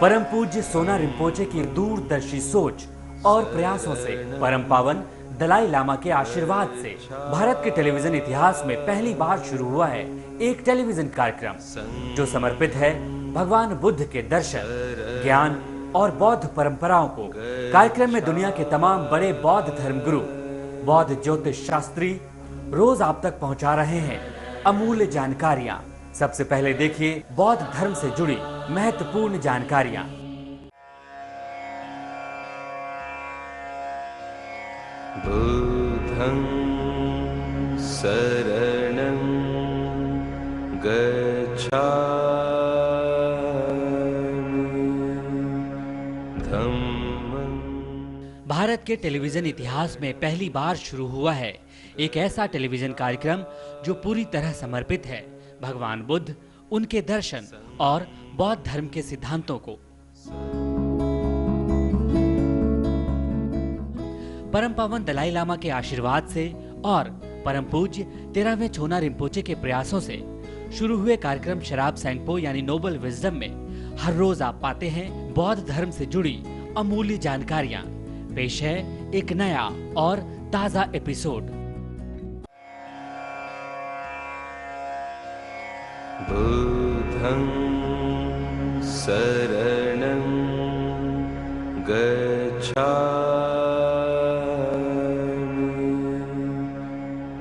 परम पूज्य सोना रिम्पोचे की दूरदर्शी सोच और प्रयासों से परम पावन दलाई लामा के आशीर्वाद से भारत के टेलीविजन इतिहास में पहली बार शुरू हुआ है एक टेलीविजन कार्यक्रम जो समर्पित है भगवान बुद्ध के दर्शन, ज्ञान और बौद्ध परंपराओं को। कार्यक्रम में दुनिया के तमाम बड़े बौद्ध धर्मगुरु, बौद्ध ज्योतिष शास्त्री रोज आप तक पहुंचा रहे हैं अमूल्य जानकारियां। सबसे पहले देखिए बौद्ध धर्म से जुड़ी महत्वपूर्ण जानकारियां। बुद्धं शरणं गच्छामि धम्मं। भारत के टेलीविजन इतिहास में पहली बार शुरू हुआ है एक ऐसा टेलीविजन कार्यक्रम जो पूरी तरह समर्पित है भगवान बुद्ध, उनके दर्शन और बौद्ध धर्म के सिद्धांतों को। परम पावन दलाई लामा के आशीर्वाद से और परम पूज्य 13वें छोना रिम्पोचे के प्रयासों से शुरू हुए कार्यक्रम शराब सैंगपो यानी नोबल विजडम में हर रोज आप पाते हैं बौद्ध धर्म से जुड़ी अमूल्य जानकारियां। पेश है एक नया और ताजा एपिसोड। बुद्धं शरणं गच्छामि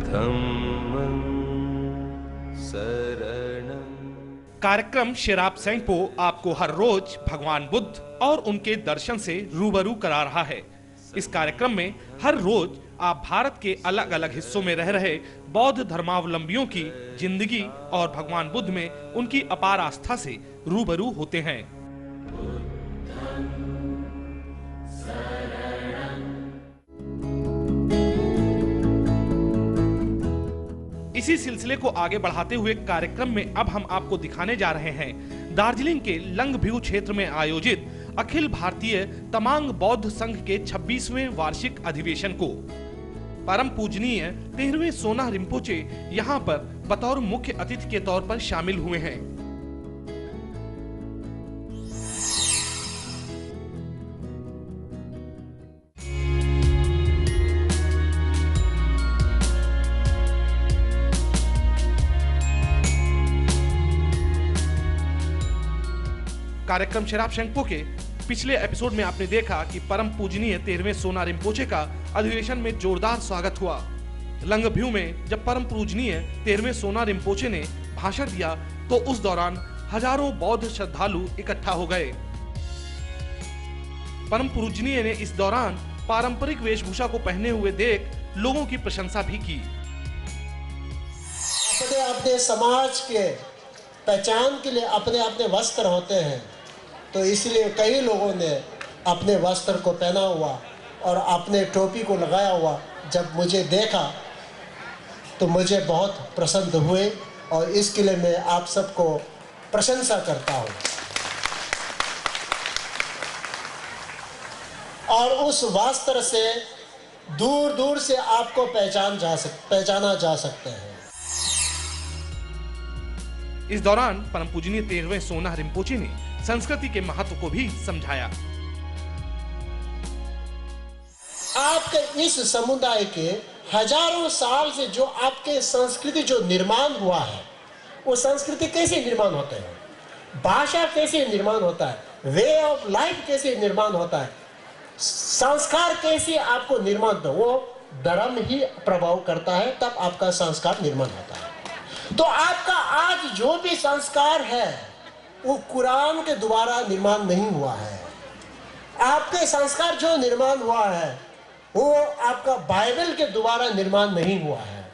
धम्मं शरणं। कार्यक्रम शेराब सैंगपो आपको हर रोज भगवान बुद्ध और उनके दर्शन से रूबरू करा रहा है। इस कार्यक्रम में हर रोज आप भारत के अलग अलग हिस्सों में रह रहे बौद्ध धर्मावलंबियों की जिंदगी और भगवान बुद्ध में उनकी अपार आस्था से रूबरू होते हैं। इसी सिलसिले को आगे बढ़ाते हुए कार्यक्रम में अब हम आपको दिखाने जा रहे हैं दार्जिलिंग के लंगभ्यू क्षेत्र में आयोजित अखिल भारतीय तमांग बौद्ध संघ के 26वें वार्षिक अधिवेशन को। परम पूजनीय 13वें सोना रिम्पोचे यहाँ पर बतौर मुख्य अतिथि के तौर पर शामिल हुए हैं। कार्यक्रम शराब संगपो के पिछले एपिसोड में आपने देखा कि परम पूजनीय 13वें सोना रिम्पोचे का अधिवेशन में जोरदार स्वागत हुआ। लंगभ्यू में जब परम पूजनीय 13वें सोना रिम्पोचे ने भाषण दिया तो उस दौरान हजारों बौद्ध श्रद्धालु इकट्ठा हो गए। परम पूजनीय ने इस दौरान पारंपरिक वेशभूषा को पहने हुए देख लोगों की प्रशंसा भी की। अपने अपने समाज के पहचान के लिए अपने अपने वस्त्र होते हैं, तो इसलिए कई लोगों ने अपने वस्त्र को पहना हुआ और अपने टोपी को लगाया हुआ जब मुझे देखा तो मुझे बहुत प्रसन्न हुए और इसके लिए मैं आप सबको प्रशंसा करता हूँ। और उस वस्त्र से दूर दूर से आपको पहचाना जा सकते हैं। इस दौरान परम पूजनीय 13वें सोना रिम्पोचे ने संस्कृति के महत्व को भी समझाया। आपके इस समुदाय के हजारों साल से जो आपके संस्कृति जो निर्माण हुआ है, वो संस्कृति कैसे निर्माण होते हैं, भाषा कैसे निर्माण होता है, वे ऑफ लाइफ कैसे निर्माण होता है, संस्कार कैसे आपको निर्माण होता है, वो धर्म ही प्रभाव करता है, तब आपका संस्कार निर्माण होता है। तो आपका आज जो भी संस्कार है वो कुरान के द्वारा निर्माण नहीं हुआ है। आपके संस्कार जो निर्माण हुआ है वो आपका बाइबल के द्वारा निर्माण नहीं हुआ है।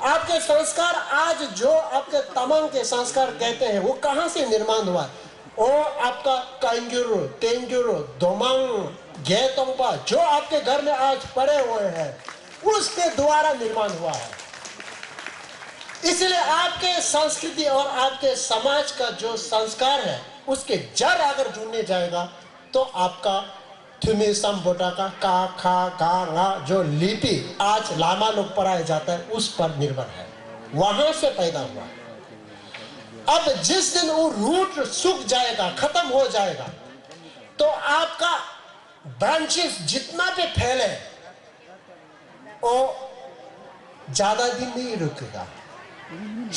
आपके संस्कार आज जो आपके तमाम के संस्कार कहते हैं वो कहाँ से निर्माण हुआ है? वो आपका कंजुरु, तेंजुरु, दोमांग, गेतोंपा जो आपके घर में आज पड़े हुए हैं उसके द्वारा निर्माण हुआ है। इसलिए आपके संस्कृति और आपके समाज का जो संस्कार है उसके जड़ अगर जुड़ने जाएगा तो आपका थुमी संबोटा का का खा गा गा जो लिपि आज लामा लोग पढ़ाया जाता है उस पर निर्भर है, वहां से पैदा हुआ। अब जिस दिन वो रूट सूख जाएगा, खत्म हो जाएगा, तो आपका ब्रांचेस जितना भी फैले वो ज्यादा दिन नहीं रुकेगा,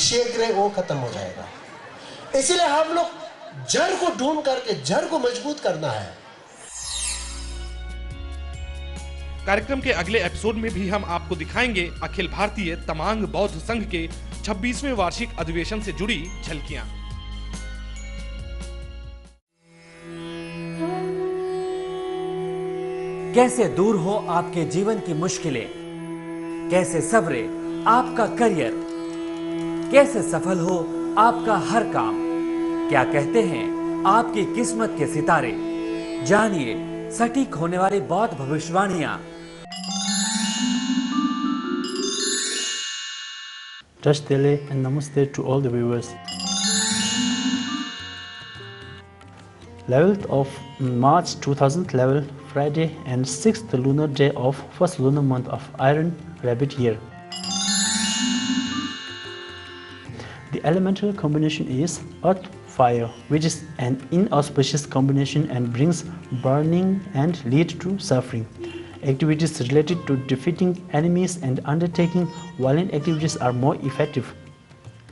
शीघ्र वो खत्म हो जाएगा। इसलिए हम लोग जड़ को ढूंढ करके जड़ को मजबूत करना है। कार्यक्रम के अगले एपिसोड में भी हम आपको दिखाएंगे अखिल भारतीय तमांग बौद्ध संघ के 26वें वार्षिक अधिवेशन से जुड़ी झलकियां। कैसे दूर हो आपके जीवन की मुश्किलें, कैसे सवरे आपका करियर, कैसे सफल हो आपका हर काम, क्या कहते हैं आपकी किस्मत के सितारे। जानिए सटीक होने वाली बौद्ध भविष्यवाणियां। Tashtele and Namaste to all the viewers. 11th of March 2011, Friday and 6th lunar day of first lunar month of Iron Rabbit year. The elemental combination is Earth Fire, which is an inauspicious combination and brings burning and lead to suffering. Activities related to defeating enemies and undertaking violent activities are more effective.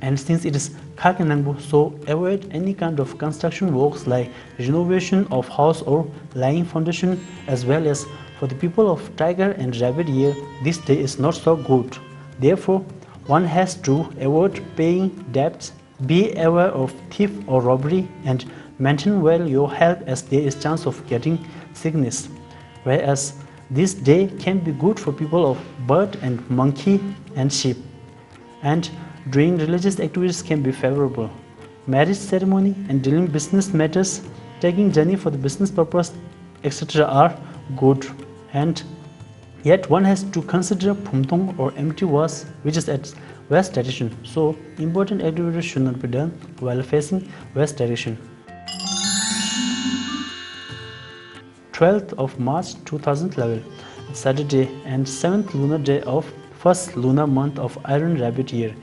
And since it is Kakanangbu, so avoid any kind of construction works like renovation of house or laying foundation, as well as for the people of Tiger and Rabbit year, this day is not so good. Therefore, one has to avoid paying debts, be aware of thief or robbery, and maintain well your health, as there is chance of getting sickness. Whereas this day can be good for people of bird and monkey and sheep, and doing religious activities can be favorable. Marriage ceremony and dealing business matters, taking journey for the business purpose, etc. are good. And yet one has to consider Phumthong or empty was, which is at west direction. So important activities should not be done while facing west direction. 12th of March 2011, Saturday and 7th lunar day of first lunar month of Iron Rabbit year.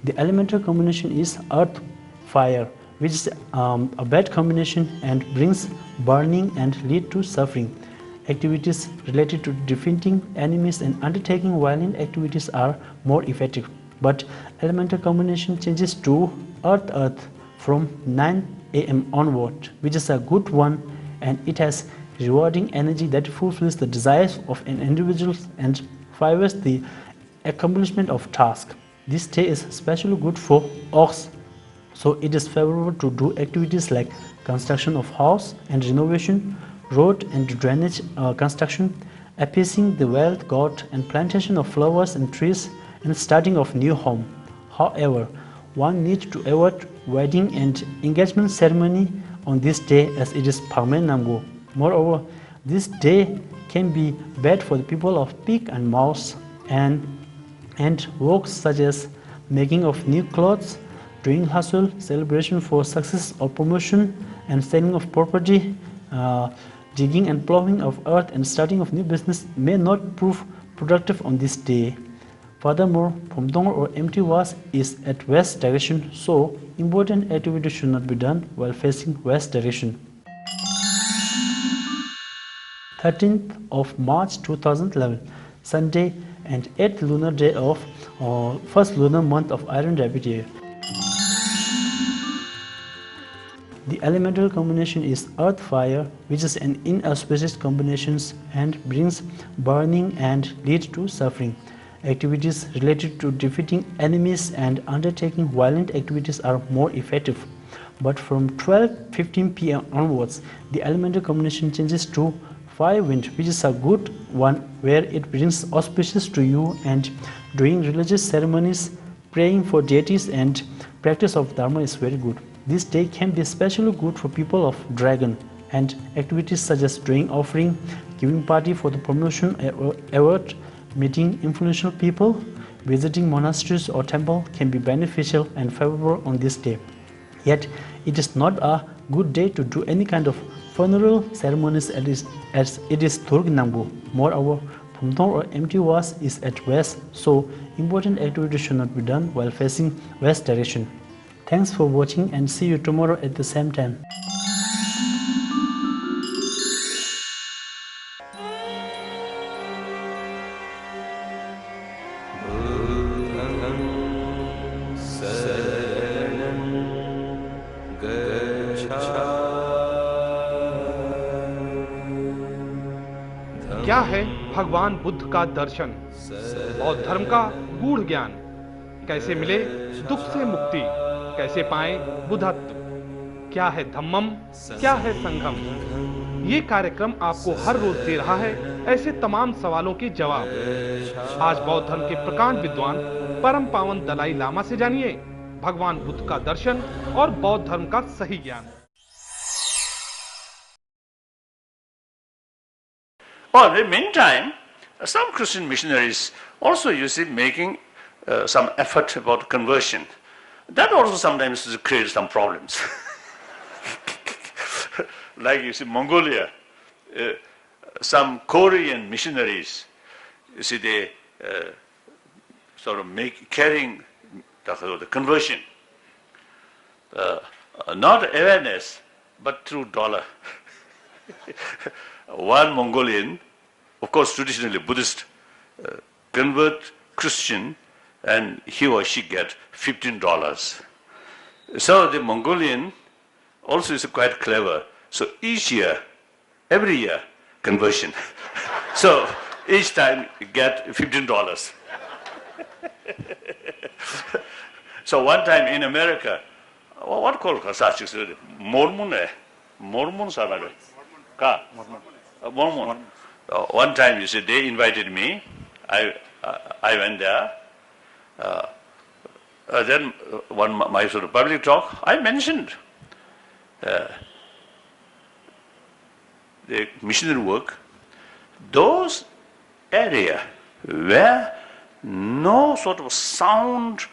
The elemental combination is Earth Fire, which is a bad combination and brings burning and lead to suffering. Activities related to defeating enemies and undertaking violent activities are more effective. But elemental combination changes to Earth from 9 AM onward, which is a good one, and it has rewarding energy that fulfills the desires of an individual and favors the accomplishment of task. This day is especially good for ox, so it is favorable to do activities like construction of house and renovation, road and drainage construction, appeasing the wealth god, and plantation of flowers and trees, and starting of new home. However, one needs to avoid wedding and engagement ceremony on this day, as it is Pagmen Namgo. Moreover, this day can be bad for the people of pig and mouse, and works such as making of new clothes, doing hustle, celebration for success or promotion, and selling of property, digging and plowing of earth, and starting of new business may not prove productive on this day. Furthermore, Phumthong or empty was is at west direction, so important activities should not be done while facing west direction. 13th of March 2011, Sunday and 8th lunar day of first lunar month of Iron Rabbit year. The elemental combination is Earth Fire, which is an inauspicious combination and brings burning and leads to suffering. Activities related to defeating enemies and undertaking violent activities are more effective. But from 12:15 PM onwards, the elemental combination changes to Fire Wind, which is a good one, where it brings auspicious to you, and doing religious ceremonies, praying for deities, and practice of Dharma is very good. This day can be especially good for people of Dragon, and activities such as doing offering, giving party for the promotion award, meeting influential people, visiting monasteries or temple can be beneficial and favorable on this day. Yet, it is not a good day to do any kind of funeral ceremonies as it is Thurg Nambu. Moreover, Phumthong or empty was is at west, so important activities should not be done while facing west direction. Thanks for watching and see you tomorrow at the same time. क्या है भगवान बुद्ध का दर्शन? बौद्ध धर्म का गूढ़ ज्ञान। कैसे मिले दुख से मुक्ति? कैसे पाए बुद्धत्व? क्या है धम्मम? क्या है संघम? ये कार्यक्रम आपको हर रोज दे रहा है ऐसे तमाम सवालों के जवाब। आज बौद्ध धर्म के प्रकांड विद्वान परम पावन दलाई लामा से जानिए भगवान बुद्ध का दर्शन और बौद्ध धर्म का सही ज्ञान। Well, in the meantime, some Christian missionaries also, you see, making some effort about conversion. That also sometimes creates some problems. Like you see, Mongolia, some Korean missionaries, you see, they sort of carrying the conversion, not awareness, but through dollar. One Mongolian, of course traditionally Buddhist, convert Christian and he or she get $15. So the Mongolian also is quite clever. So each year, every year, conversion. So each time you get $15. So one time in America, what called such? Mormon, Mormon Sarada. Mormon. One time, you see, they invited me. I went there. Then my sort of public talk, I mentioned the missionary work. Those area where no sort of sound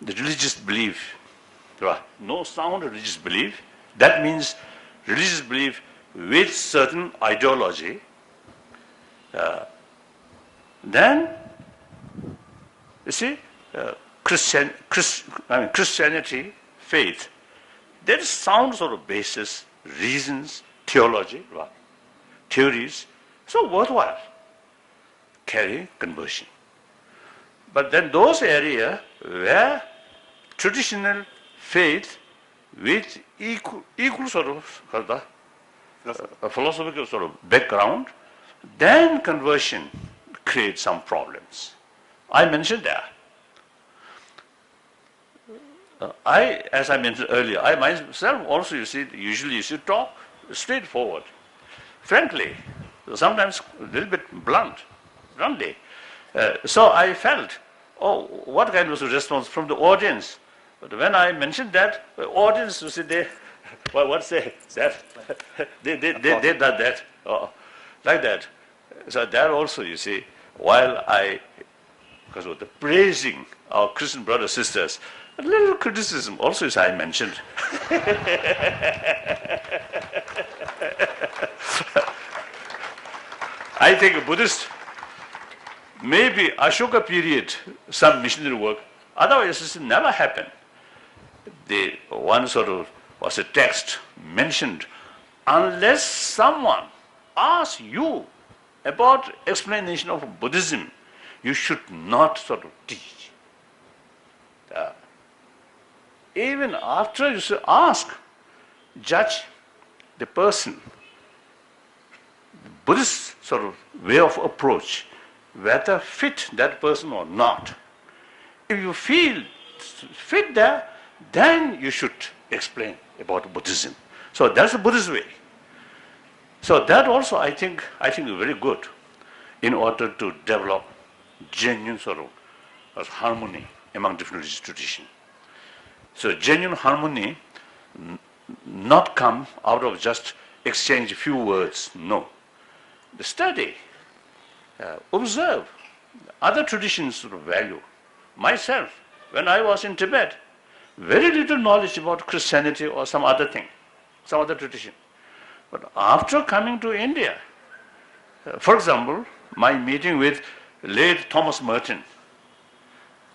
religious belief, no sound religious belief, that means religious belief with certain ideology, then you see Christianity, faith, there is sound sort of basis, reasons, theology, theories, so worthwhile carry conversion. But then those areas where traditional faith with equal sort of a philosophical sort of background, then conversion creates some problems. I mentioned that. As I mentioned earlier, I myself also, you see, usually you should talk straightforward, frankly, sometimes a little bit bluntly. So I felt, oh, what kind of response from the audience? But when I mentioned that, the audience, you see, they, well, what's that? they did that, like that. So that also, you see, while because of the praising our Christian brothers sisters, a little criticism also, as I mentioned. I think a Buddhist, maybe Ashoka period, some missionary work, otherwise this never happened. The one sort of was a text mentioned, unless someone asks you about explanation of Buddhism, you should not sort of teach. Even after you should ask, judge the person, the Buddhist sort of way of approach, whether fit that person or not. If you feel fit there, then you should explain about Buddhism. So that's the Buddhist way. So that also I think is very good in order to develop genuine sort of harmony among different religious traditions. So genuine harmony not come out of just exchange a few words, no. The study, observe other traditions sort of value. Myself, when I was in Tibet, very little knowledge about Christianity or some other thing, some other tradition. But after coming to India, for example, my meeting with late Thomas Merton,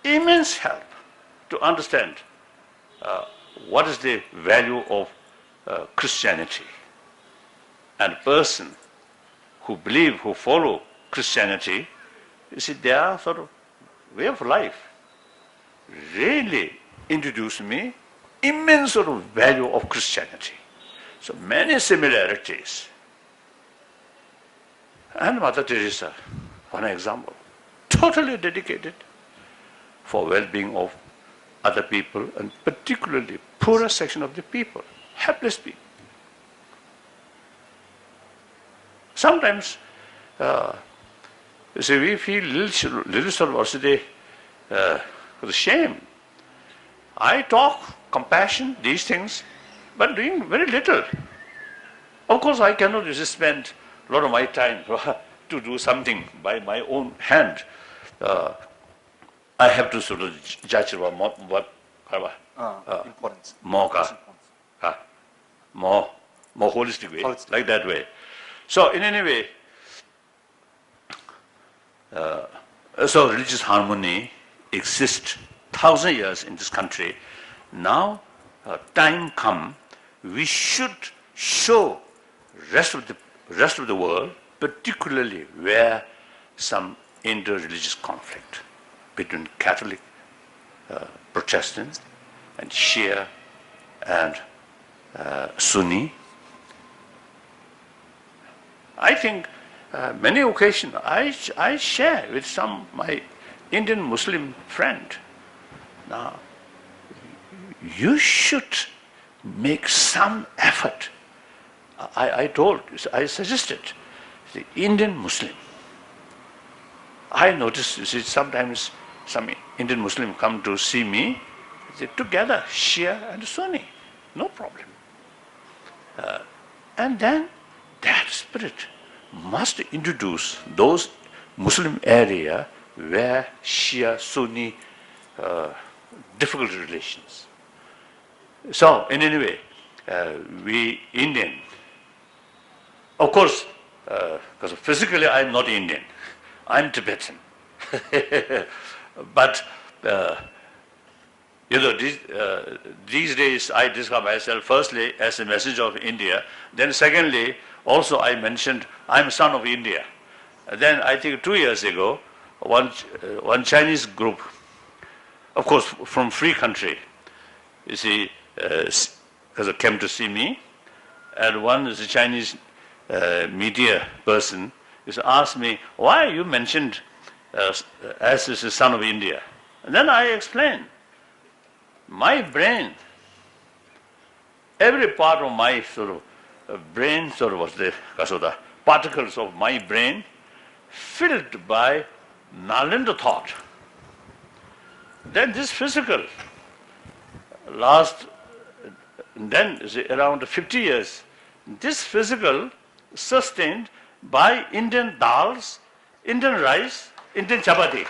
immense help to understand what is the value of Christianity. And a person who believe, who follow Christianity, you see, their sort of way of life really introduced me immense sort of value of Christianity. So many similarities. And Mother Teresa, one example, totally dedicated for well-being of other people, and particularly poorer section of the people, helpless people. Sometimes, you see, we feel little sort of also the shame. I talk compassion, these things, but doing very little. Of course, I cannot just spend a lot of my time to do something by my own hand. I have to sort of judge what importance. more holistic way, like that way. So in any way, so religious harmony exists 1,000 years in this country. Now, time come, we should show rest of the world, particularly where some inter-religious conflict between Catholic, Protestant, and Shia and Sunni. I think many occasions I share with some my Indian Muslim friend. Now, you should make some effort. I suggested the Indian Muslim. I noticed, you see, sometimes some Indian Muslim come to see me, they together, Shia and Sunni, no problem. And then that spirit must introduce those Muslim area where Shia, Sunni, difficult relations. So, in any way, we Indian, of course, because physically I'm not Indian, I'm Tibetan. But, you know, these days I describe myself firstly as a messenger of India, then secondly, also I mentioned I'm a son of India. Then I think 2 years ago, one Chinese group, of course from free country, you see, came to see me, and one is a Chinese media person, is asked me, why you mentioned as a son of India? And then I explained, my brain, every part of my sort of brain sort of was the particles of my brain filled by Nalanda thought. Then this physical, then around 50 years, this physical sustained by Indian dals, Indian rice, Indian chapati.